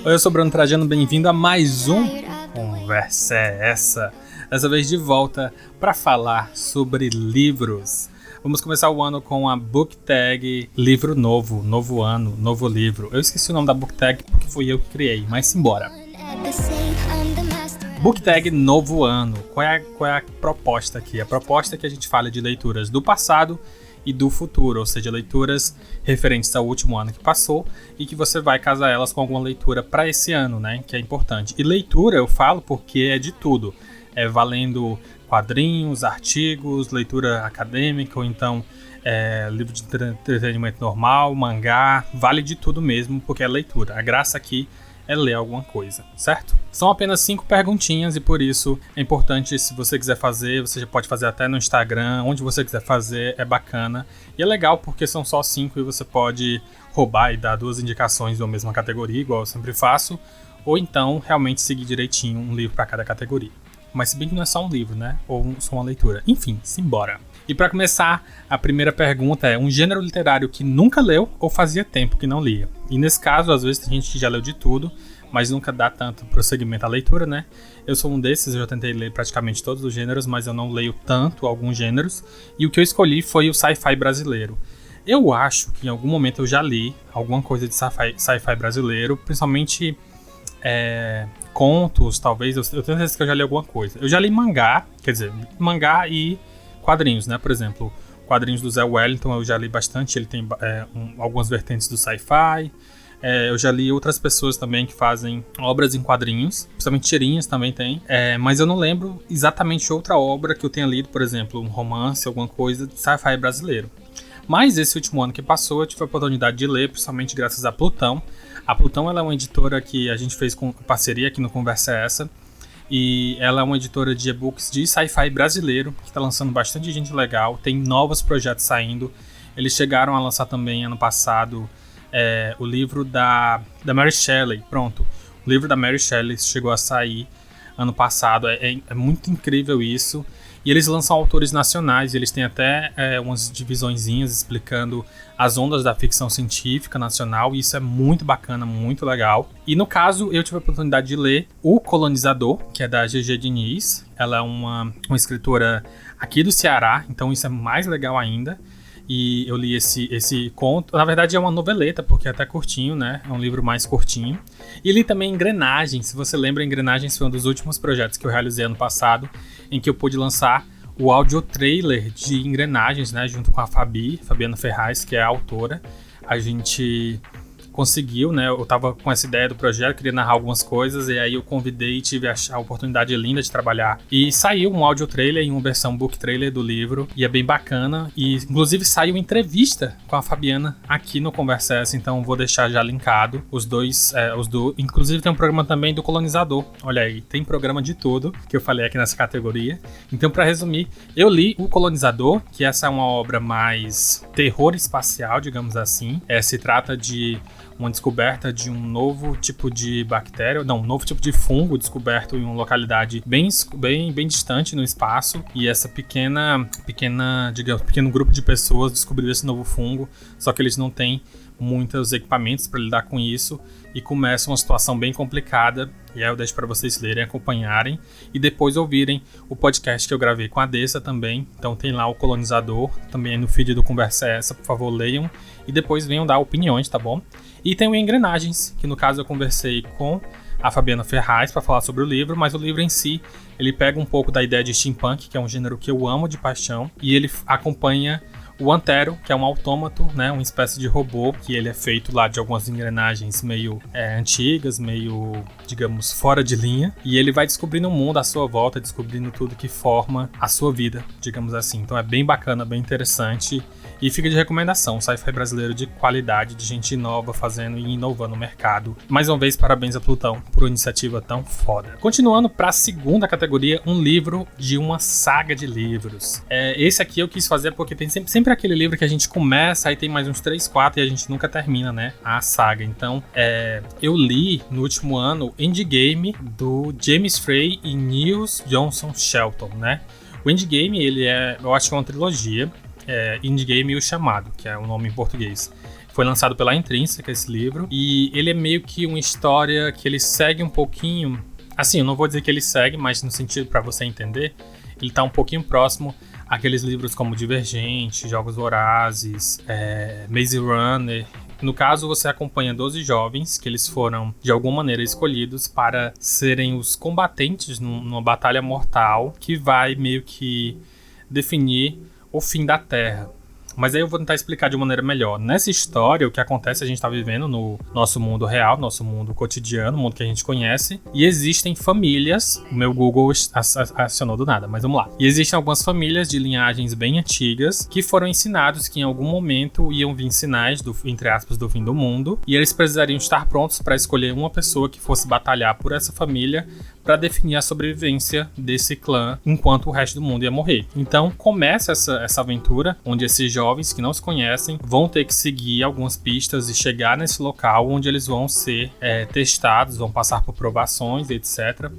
Oi, eu sou Bruno Trajano, bem-vindo a mais um Conversa é Essa. Dessa vez de volta para falar sobre livros. Vamos começar o ano com a book tag livro novo, novo ano, novo livro. Eu esqueci o nome da book tag porque fui eu que criei, mas simbora. Book tag novo ano. Qual é a proposta aqui? A proposta é que a gente fale de leituras do passado e do futuro, ou seja, leituras referentes ao último ano que passou e que você vai casar elas com alguma leitura para esse ano, né? Que é importante. E leitura eu falo porque é de tudo. É valendo quadrinhos, artigos, leitura acadêmica ou então livro de entretenimento normal, mangá, vale de tudo mesmo porque é leitura. A graça aqui é ler alguma coisa, certo? São apenas 5 perguntinhas e por isso é importante, se você quiser fazer, você já pode fazer até no Instagram, onde você quiser fazer, é bacana. E é legal porque são só 5 e você pode roubar e dar 2 indicações da mesma categoria, igual eu sempre faço, ou então realmente seguir direitinho um livro para cada categoria. Mas se bem que não é só um livro, né? Ou só uma leitura. Enfim, simbora. E para começar, a primeira pergunta é um gênero literário que nunca leu ou fazia tempo que não lia. E nesse caso, às vezes tem gente que já leu de tudo, mas nunca dá tanto prosseguimento à leitura, né? Eu sou um desses, eu já tentei ler praticamente todos os gêneros, mas eu não leio tanto alguns gêneros. E o que eu escolhi foi o sci-fi brasileiro. Eu acho que em algum momento eu já li alguma coisa de sci-fi brasileiro, principalmente contos, talvez. Eu tenho certeza que eu já li alguma coisa. Eu já li mangá, quer dizer, mangá e quadrinhos, né? Por exemplo, quadrinhos do Zé Wellington eu já li bastante, ele tem algumas vertentes do sci-fi. Eu já li outras pessoas também que fazem obras em quadrinhos, principalmente tirinhas também tem. Mas eu não lembro exatamente outra obra que eu tenha lido, por exemplo, um romance, alguma coisa de sci-fi brasileiro. Mas esse último ano que passou, eu tive a oportunidade de ler, principalmente graças a Plutão. A Plutão ela é uma editora que a gente fez com parceria aqui no Conversa é Essa. E ela é uma editora de e-books de sci-fi brasileiro, que está lançando bastante gente legal, tem novos projetos saindo. Eles chegaram a lançar também ano passado o livro da Mary Shelley. Pronto, o livro da Mary Shelley chegou a sair ano passado, é muito incrível isso. E eles lançam autores nacionais, eles têm até umas divisõezinhas explicando as ondas da ficção científica nacional, e isso é muito bacana, muito legal. E no caso, eu tive a oportunidade de ler O Colonizador, que é da Gg Diniz. Ela é uma escritora aqui do Ceará, então isso é mais legal ainda. E eu li esse conto, na verdade é uma noveleta, porque é até curtinho, né? É um livro mais curtinho. E li também Engrenagens, se você lembra, Engrenagens foi um dos últimos projetos que eu realizei ano passado, em que eu pude lançar o áudio trailer de Engrenagens, né? Junto com a Fabiana Ferraz, que é a autora. A gente conseguiu, né? Eu tava com essa ideia do projeto, queria narrar algumas coisas, e aí eu convidei e tive a oportunidade linda de trabalhar. E saiu um áudio trailer em uma versão book trailer do livro, e é bem bacana. E inclusive saiu entrevista com a Fabiana aqui no Conversa Essa, então vou deixar já linkado os dois. Inclusive tem um programa também do Colonizador. Olha aí, tem programa de tudo que eu falei aqui nessa categoria. Então, para resumir, eu li O Colonizador, que essa é uma obra mais terror espacial, digamos assim. Se trata de uma descoberta de um novo tipo de bactéria, um novo tipo de fungo descoberto em uma localidade bem distante no espaço, e essa pequeno grupo de pessoas descobriu esse novo fungo, só que eles não têm muitos equipamentos para lidar com isso e começa uma situação bem complicada. E aí eu deixo para vocês lerem, acompanharem e depois ouvirem o podcast que eu gravei com a Dessa também. Então tem lá o Colonizador, também no feed do Conversa Essa, por favor leiam e depois venham dar opiniões, tá bom? E tem o Engrenagens, que no caso eu conversei com a Fabiana Ferraz para falar sobre o livro, mas o livro em si, ele pega um pouco da ideia de steampunk, que é um gênero que eu amo de paixão, e ele acompanha o Antero, que é um autômato, né, uma espécie de robô, que ele é feito lá de algumas engrenagens meio antigas, meio, digamos, fora de linha. E ele vai descobrindo o mundo à sua volta, descobrindo tudo que forma a sua vida, digamos assim. Então é bem bacana, bem interessante. E fica de recomendação, sci-fi brasileiro de qualidade, de gente nova fazendo e inovando o mercado. Mais uma vez, parabéns a Plutão por uma iniciativa tão foda. Continuando para a segunda categoria, um livro de uma saga de livros. Esse aqui eu quis fazer porque tem sempre aquele livro que a gente começa, aí tem mais uns 3, 4 e a gente nunca termina, né, a saga. Então, eu li no último ano Endgame do James Frey e Niels Johnson Shelton, né? O Endgame, eu acho que é uma trilogia. Indie Game e o Chamado, que é o nome em português. Foi lançado pela Intrínseca esse livro, e ele é meio que uma história que ele segue um pouquinho... Assim, eu não vou dizer que ele segue, mas no sentido para você entender, ele tá um pouquinho próximo àqueles livros como Divergente, Jogos Vorazes, Maze Runner. No caso, você acompanha 12 jovens que eles foram, de alguma maneira, escolhidos para serem os combatentes numa batalha mortal que vai meio que definir o fim da Terra. Mas aí eu vou tentar explicar de uma maneira melhor. Nessa história, o que acontece, a gente está vivendo no nosso mundo real, nosso mundo cotidiano, o mundo que a gente conhece. E existem famílias, o meu Google acionou do nada, mas vamos lá. E existem algumas famílias de linhagens bem antigas que foram ensinados que em algum momento iam vir sinais, entre aspas, do fim do mundo. E eles precisariam estar prontos para escolher uma pessoa que fosse batalhar por essa família para definir a sobrevivência desse clã enquanto o resto do mundo ia morrer. Então começa essa aventura onde esses jovens que não se conhecem vão ter que seguir algumas pistas e chegar nesse local onde eles vão ser testados, vão passar por provações, etc.,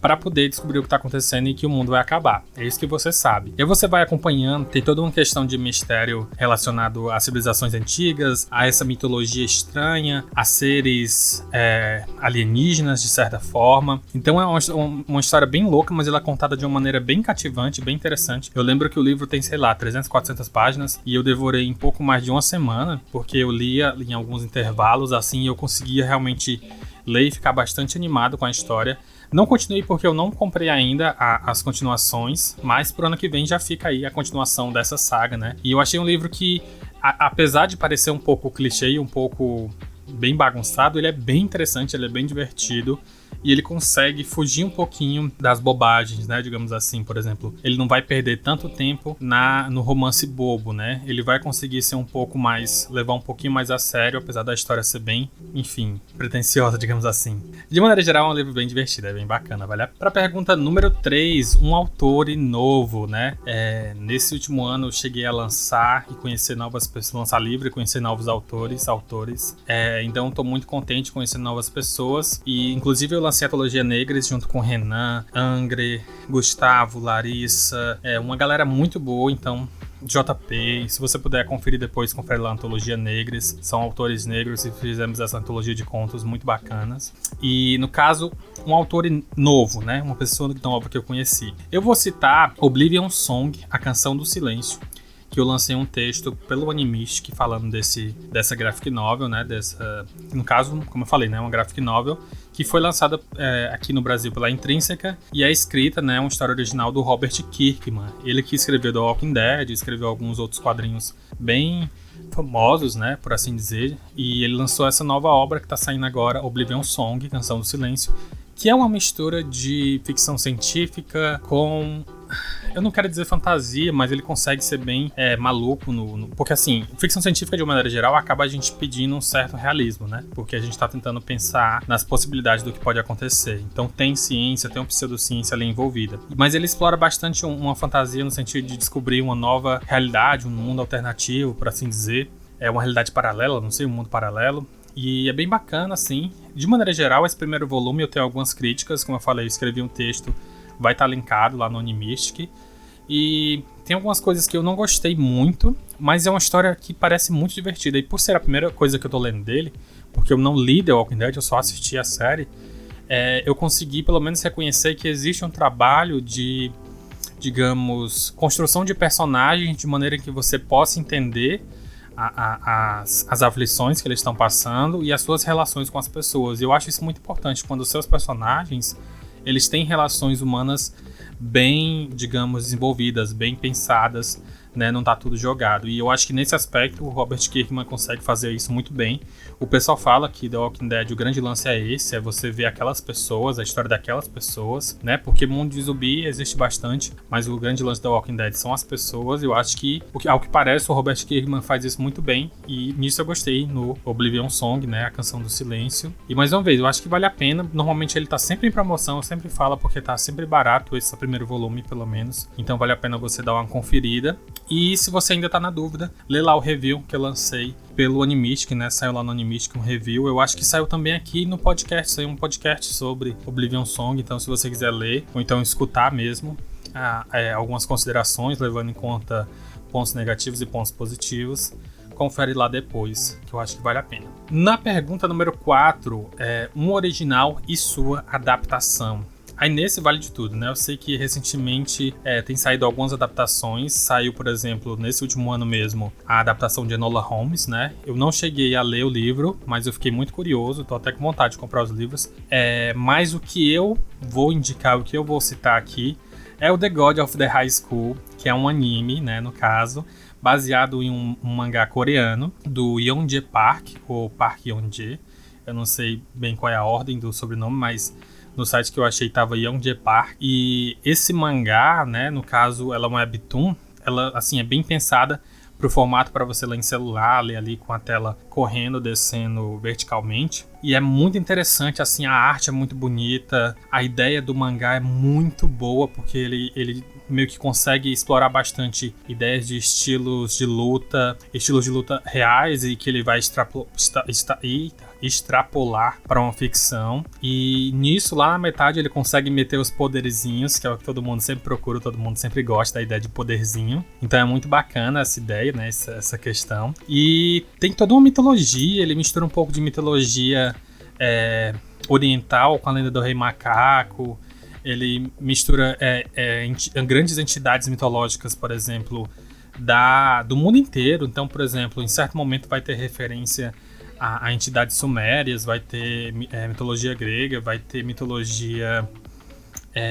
para poder descobrir o que está acontecendo e que o mundo vai acabar. É isso que você sabe. E aí você vai acompanhando, tem toda uma questão de mistério relacionado a civilizações antigas, a essa mitologia estranha, a seres alienígenas, de certa forma. Então é uma história bem louca, mas ela é contada de uma maneira bem cativante, bem interessante. Eu lembro que o livro tem, sei lá, 300, 400 páginas, e eu devorei em pouco mais de uma semana, porque eu lia em alguns intervalos, assim, e eu conseguia realmente ler e ficar bastante animado com a história. Não continuei porque eu não comprei ainda as continuações, mas pro ano que vem já fica aí a continuação dessa saga, né? E eu achei um livro que, apesar de parecer um pouco clichê e um pouco bem bagunçado, ele é bem interessante, ele é bem divertido. E ele consegue fugir um pouquinho das bobagens, né? Digamos assim, por exemplo. Ele não vai perder tanto tempo no romance bobo, né? Ele vai conseguir ser um pouco mais... levar um pouquinho mais a sério, apesar da história ser bem, enfim, pretensiosa, digamos assim. De maneira geral, é um livro bem divertido, é bem bacana, vale? Pra pergunta número 3, um autor novo, né? Nesse último ano eu cheguei a lançar e conhecer novas pessoas, lançar livro e conhecer novos autores. Então eu tô muito contente conhecer novas pessoas. E inclusive eu lancei a Antologia Negras junto com Renan, Angre, Gustavo, Larissa, uma galera muito boa, então JP, se você puder conferir depois, confere lá a Antologia Negras, são autores negros e fizemos essa antologia de contos muito bacanas. E no caso, um autor novo, né, uma pessoa nova que eu conheci. Eu vou citar Oblivion Song, A Canção do Silêncio, que eu lancei um texto pelo Animistic falando dessa graphic novel, né, no caso, como eu falei, né, uma graphic novel que foi lançada aqui no Brasil pela Intrínseca e é escrita, né, uma história original do Robert Kirkman. Ele que escreveu The Walking Dead, escreveu alguns outros quadrinhos bem famosos, né, por assim dizer, e ele lançou essa nova obra que está saindo agora, Oblivion Song, Canção do Silêncio, que é uma mistura de ficção científica com... eu não quero dizer fantasia, mas ele consegue ser bem maluco porque assim, ficção científica de uma maneira geral acaba a gente pedindo um certo realismo, né? Porque a gente tá tentando pensar nas possibilidades do que pode acontecer. Então tem ciência, tem uma pseudociência ali envolvida. Mas ele explora bastante uma fantasia no sentido de descobrir uma nova realidade, um mundo alternativo, por assim dizer. É uma realidade paralela, não sei, um mundo paralelo. E é bem bacana, assim. De maneira geral, esse primeiro volume eu tenho algumas críticas. Como eu falei, eu escrevi um texto, vai estar linkado lá no Animistic. E tem algumas coisas que eu não gostei muito, mas é uma história que parece muito divertida. E por ser a primeira coisa que eu tô lendo dele, porque eu não li The Walking Dead, eu só assisti a série, eu consegui pelo menos reconhecer que existe um trabalho de, digamos, construção de personagens de maneira que você possa entender as aflições que eles estão passando e as suas relações com as pessoas. E eu acho isso muito importante, quando os seus personagens eles têm relações humanas bem, digamos, desenvolvidas, bem pensadas, né? Não tá tudo jogado. E eu acho que nesse aspecto o Robert Kirkman consegue fazer isso muito bem. O pessoal fala que The Walking Dead, o grande lance é esse, é você ver aquelas pessoas, a história daquelas pessoas, né? Porque mundo de zumbi existe bastante, mas o grande lance da Walking Dead são as pessoas. Eu acho que, ao que parece, o Robert Kirkman faz isso muito bem, e nisso eu gostei no Oblivion Song, né? A Canção do Silêncio. E mais uma vez, eu acho que vale a pena. Normalmente ele tá sempre em promoção, eu sempre falo, porque tá sempre barato esse primeiro volume, pelo menos. Então vale a pena você dar uma conferida. E se você ainda tá na dúvida, lê lá o review que eu lancei pelo Animistic, né? Saiu lá no Animistic um review. Eu acho que saiu também aqui no podcast. Saiu um podcast sobre Oblivion Song. Então, se você quiser ler, ou então escutar mesmo, algumas considerações, levando em conta pontos negativos e pontos positivos. Confere lá depois, que eu acho que vale a pena. Na pergunta número 4, um original e sua adaptação. Aí nesse vale de tudo, né? Eu sei que recentemente tem saído algumas adaptações. Saiu, por exemplo, nesse último ano mesmo, a adaptação de Enola Holmes, né? Eu não cheguei a ler o livro, mas eu fiquei muito curioso. Tô até com vontade de comprar os livros. Mas o que eu vou indicar, o que eu vou citar aqui, é o The God of the High School, que é um anime, né? No caso, baseado em um mangá coreano, do Yeonjae Park, ou Park Yeonjae. Eu não sei bem qual é a ordem do sobrenome, mas no site que eu achei tava Yeonjae Park. E esse mangá, né, no caso, ela é uma webtoon, ela assim é bem pensada pro formato para você ler em celular, ler ali com a tela correndo, descendo verticalmente. E é muito interessante, assim, a arte é muito bonita, a ideia do mangá é muito boa, porque ele meio que consegue explorar bastante ideias de estilos de luta reais, e que ele vai extrapolar para uma ficção. E nisso, lá na metade, ele consegue meter os poderzinhos, que é o que todo mundo sempre procura, todo mundo sempre gosta da ideia de poderzinho. Então é muito bacana essa ideia, né, essa questão. E tem toda uma mitologia, ele mistura um pouco de mitologia oriental com a lenda do Rei Macaco. Ele mistura grandes entidades mitológicas, por exemplo, do mundo inteiro. Então, por exemplo, em certo momento vai ter referência a entidades sumérias, vai ter mitologia grega, vai ter mitologia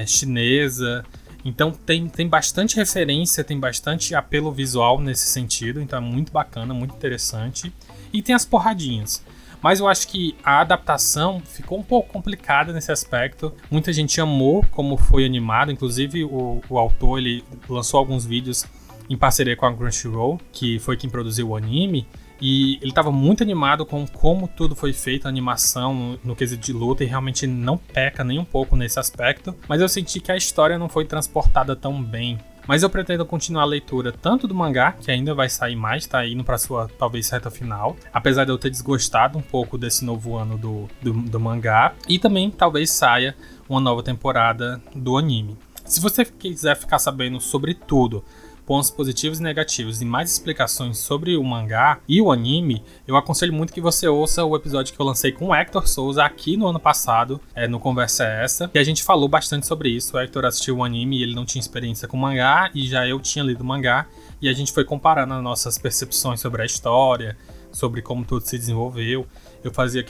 chinesa. Então tem bastante referência, tem bastante apelo visual nesse sentido. Então é muito bacana, muito interessante. E tem as porradinhas. Mas eu acho que a adaptação ficou um pouco complicada nesse aspecto. Muita gente amou como foi animado. Inclusive o autor, ele lançou alguns vídeos em parceria com a Crunchyroll, que foi quem produziu o anime. E ele estava muito animado com como tudo foi feito, a animação no quesito de luta, e realmente não peca nem um pouco nesse aspecto. Mas eu senti que a história não foi transportada tão bem. Mas eu pretendo continuar a leitura tanto do mangá, que ainda vai sair mais, tá indo pra sua, talvez, reta final. Apesar de eu ter desgostado um pouco desse novo ano do mangá. E também, talvez, saia uma nova temporada do anime. Se você quiser ficar sabendo sobre tudo, pontos positivos e negativos, e mais explicações sobre o mangá e o anime, eu aconselho muito que você ouça o episódio que eu lancei com o Hector Souza aqui no ano passado, no Conversa é Essa, e a gente falou bastante sobre isso. O Hector assistiu o anime e ele não tinha experiência com mangá, e já eu tinha lido o mangá, e a gente foi comparando as nossas percepções sobre a história, sobre como tudo se desenvolveu. Eu fazia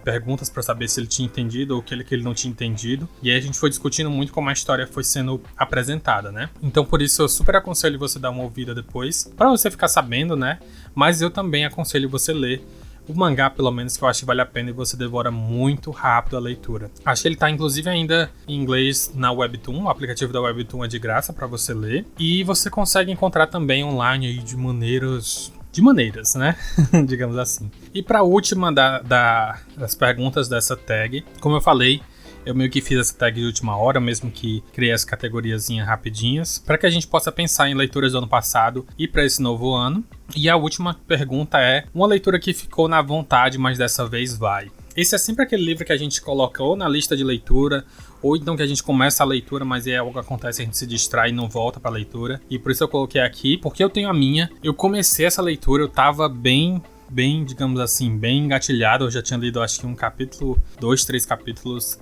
perguntas para saber se ele tinha entendido ou o que ele não tinha entendido. E aí a gente foi discutindo muito como a história foi sendo apresentada, né? Então por isso eu super aconselho você dar uma ouvida depois, para você ficar sabendo, né? Mas eu também aconselho você ler o mangá, pelo menos, que eu acho que vale a pena, e você devora muito rápido a leitura. Acho que ele tá inclusive ainda em inglês na Webtoon. O aplicativo da Webtoon é de graça para você ler. E você consegue encontrar também online aí de maneiras, né? Digamos assim. E para a última das perguntas dessa tag, como eu falei, eu meio que fiz essa tag de última hora, mesmo que criei as categoriazinhas rapidinhas, para que a gente possa pensar em leituras do ano passado e para esse novo ano. E a última pergunta é uma leitura que ficou na vontade, mas dessa vez vai. Esse é sempre aquele livro que a gente coloca ou na lista de leitura, ou então que a gente começa a leitura, mas é algo que acontece, a gente se distrai e não volta pra leitura. E por isso eu coloquei aqui, porque eu tenho a minha. Eu comecei essa leitura, eu tava bem, digamos assim, bem engatilhado. Eu já tinha lido, acho que um capítulo, 2, 3 capítulos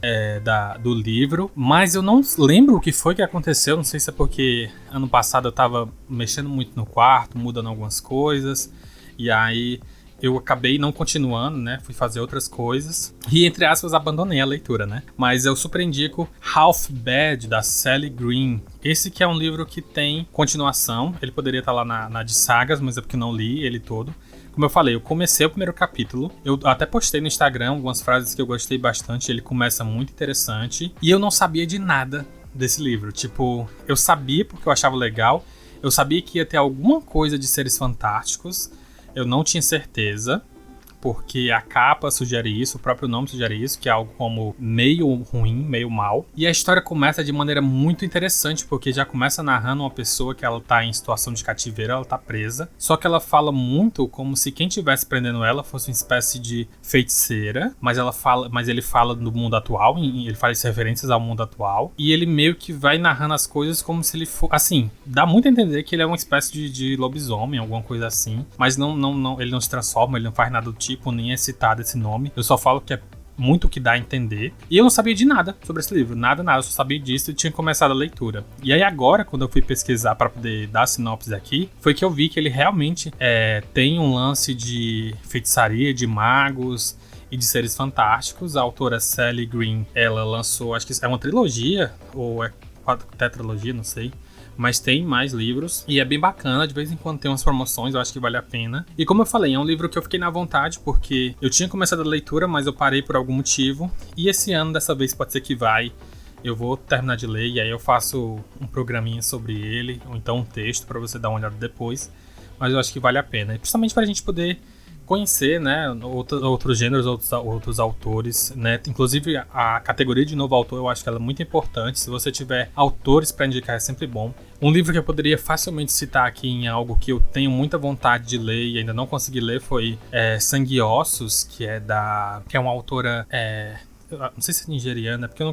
do livro. Mas eu não lembro o que foi que aconteceu. Não sei se é porque ano passado eu tava mexendo muito no quarto, mudando algumas coisas. E aí eu acabei não continuando, né? Fui fazer outras coisas. E, entre aspas, abandonei a leitura, né? Mas eu super indico Half Bad, da Sally Green. Esse que é um livro que tem continuação. Ele poderia estar lá na de sagas, mas é porque não li ele todo. Como eu falei, eu comecei o primeiro capítulo. Eu até postei no Instagram algumas frases que eu gostei bastante. Ele começa muito interessante. E eu não sabia de nada desse livro. Tipo, eu sabia porque eu achava legal. Eu sabia que ia ter alguma coisa de seres fantásticos. Eu não tinha certeza, porque a capa sugere isso, o próprio nome sugere isso, que é algo como meio ruim, meio mal. E a história começa de maneira muito interessante, porque já começa narrando uma pessoa que ela tá em situação de cativeiro, ela tá presa, só que ela fala muito como se quem estivesse prendendo ela fosse uma espécie de feiticeira, mas ele fala do mundo atual, ele faz referências ao mundo atual, e ele meio que vai narrando as coisas como se ele fosse, assim, dá muito a entender que ele é uma espécie de lobisomem, alguma coisa assim, mas ele não se transforma, ele não faz nada do tipo, nem é citado esse nome. Eu só falo que é muito o que dá a entender. E eu não sabia de nada sobre esse livro, nada, eu só sabia disso e tinha começado a leitura. E aí agora, quando eu fui pesquisar para poder dar a sinopse aqui, foi que eu vi que ele realmente tem um lance de feitiçaria, de magos e de seres fantásticos. A autora Sally Green, ela lançou, acho que é uma trilogia, ou é tetralogia, não sei, mas tem mais livros e é bem bacana, de vez em quando tem umas promoções, eu acho que vale a pena. E como eu falei, é um livro que eu fiquei na vontade, porque eu tinha começado a leitura, mas eu parei por algum motivo, e esse ano, dessa vez, pode ser que eu vou terminar de ler, e aí eu faço um programinha sobre ele, ou então um texto para você dar uma olhada depois, mas eu acho que vale a pena, e principalmente pra gente poder conhecer, né, outros gêneros, outros autores, né, inclusive a categoria de novo autor eu acho que ela é muito importante. Se você tiver autores para indicar é sempre bom. Um livro que eu poderia facilmente citar aqui em algo que eu tenho muita vontade de ler e ainda não consegui ler foi Sangue e Ossos, que é uma autora não sei se é nigeriana, porque eu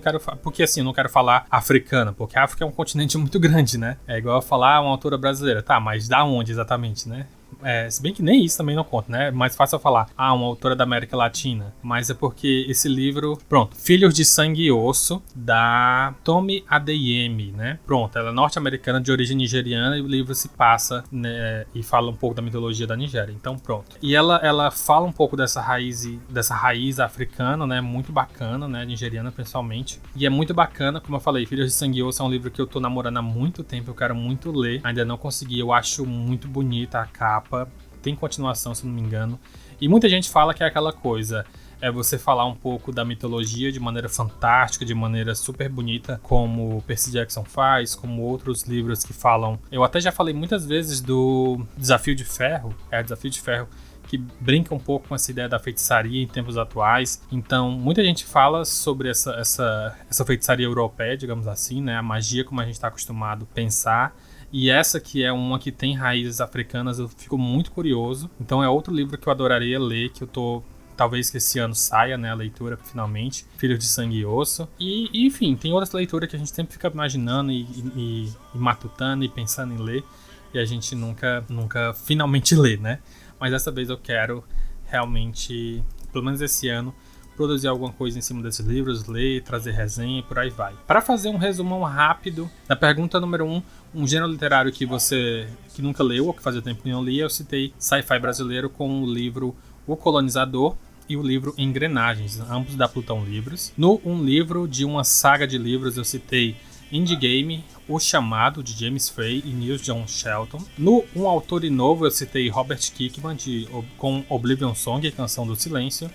não quero falar africana, porque a África é um continente muito grande, né? É igual eu falar uma autora brasileira, tá, mas da onde exatamente, né? Se bem que nem isso também não conta, né? É mais fácil eu falar, uma autora da América Latina. Mas é porque esse livro... Pronto, Filhos de Sangue e Osso, da Tomi Adeyemi, né? Pronto, ela é norte-americana de origem nigeriana e o livro se passa, né, e fala um pouco da mitologia da Nigéria. Então, pronto. E ela fala um pouco dessa raiz africana, né? Muito bacana, né? Nigeriana, principalmente. E é muito bacana, como eu falei, Filhos de Sangue e Osso é um livro que eu tô namorando há muito tempo, eu quero muito ler. Ainda não consegui, eu acho muito bonita a capa. Tem continuação, se não me engano. E muita gente fala que é aquela coisa, você falar um pouco da mitologia de maneira fantástica, de maneira super bonita, como Percy Jackson faz, como outros livros que falam. Eu até já falei muitas vezes do Desafio de Ferro, Desafio de Ferro, que brinca um pouco com essa ideia da feitiçaria em tempos atuais. Então, muita gente fala sobre essa feitiçaria europeia, digamos assim, né? A magia como a gente está acostumado a pensar. E essa que é uma que tem raízes africanas, eu fico muito curioso. Então é outro livro que eu adoraria ler, que eu tô... Talvez que esse ano saia, né, a leitura, finalmente. Filhos de Sangue e Osso. E enfim, tem outras leituras que a gente sempre fica imaginando e matutando e pensando em ler. E a gente nunca finalmente lê, né? Mas dessa vez eu quero realmente, pelo menos esse ano, produzir alguma coisa em cima desses livros, ler, trazer resenha e por aí vai. Para fazer um resumão rápido, na pergunta número 1, um gênero literário que você que nunca leu ou que fazia tempo que não lia, eu citei sci-fi brasileiro com o livro O Colonizador e o livro Engrenagens, ambos da Plutão Livros. No um livro de uma saga de livros, eu citei Indie Game, O Chamado, de James Frey e Neil John Shelton. No um autor novo, eu citei Robert Kirkman, com Oblivion Song, Canção do Silêncio.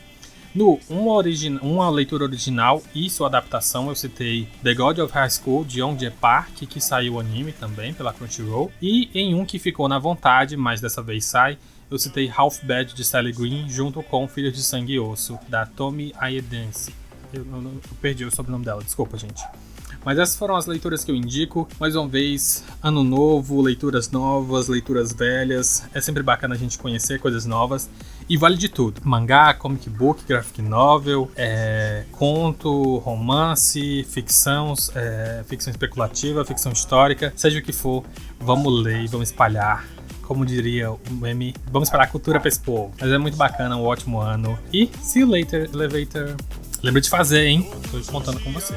No uma leitura original e sua adaptação, eu citei The God of High School, de Young Jae Park, que saiu o anime também pela Crunchyroll. E em um que ficou na vontade, mas dessa vez sai, eu citei Half Bad, de Sally Green, junto com Filhos de Sangue e Osso, da Tomi Adeyemi. Eu perdi o sobrenome dela, desculpa, gente. Mas essas foram as leituras que eu indico. Mais uma vez, ano novo, leituras novas, leituras velhas. É sempre bacana a gente conhecer coisas novas. E vale de tudo. Mangá, comic book, graphic novel, conto, romance, ficção especulativa, ficção histórica. Seja o que for, vamos ler e vamos espalhar. Como diria o meme, vamos espalhar a cultura pra esse povo. Mas é muito bacana, um ótimo ano. E see you later, Elevator. Lembra de fazer, hein? Tô contando com você.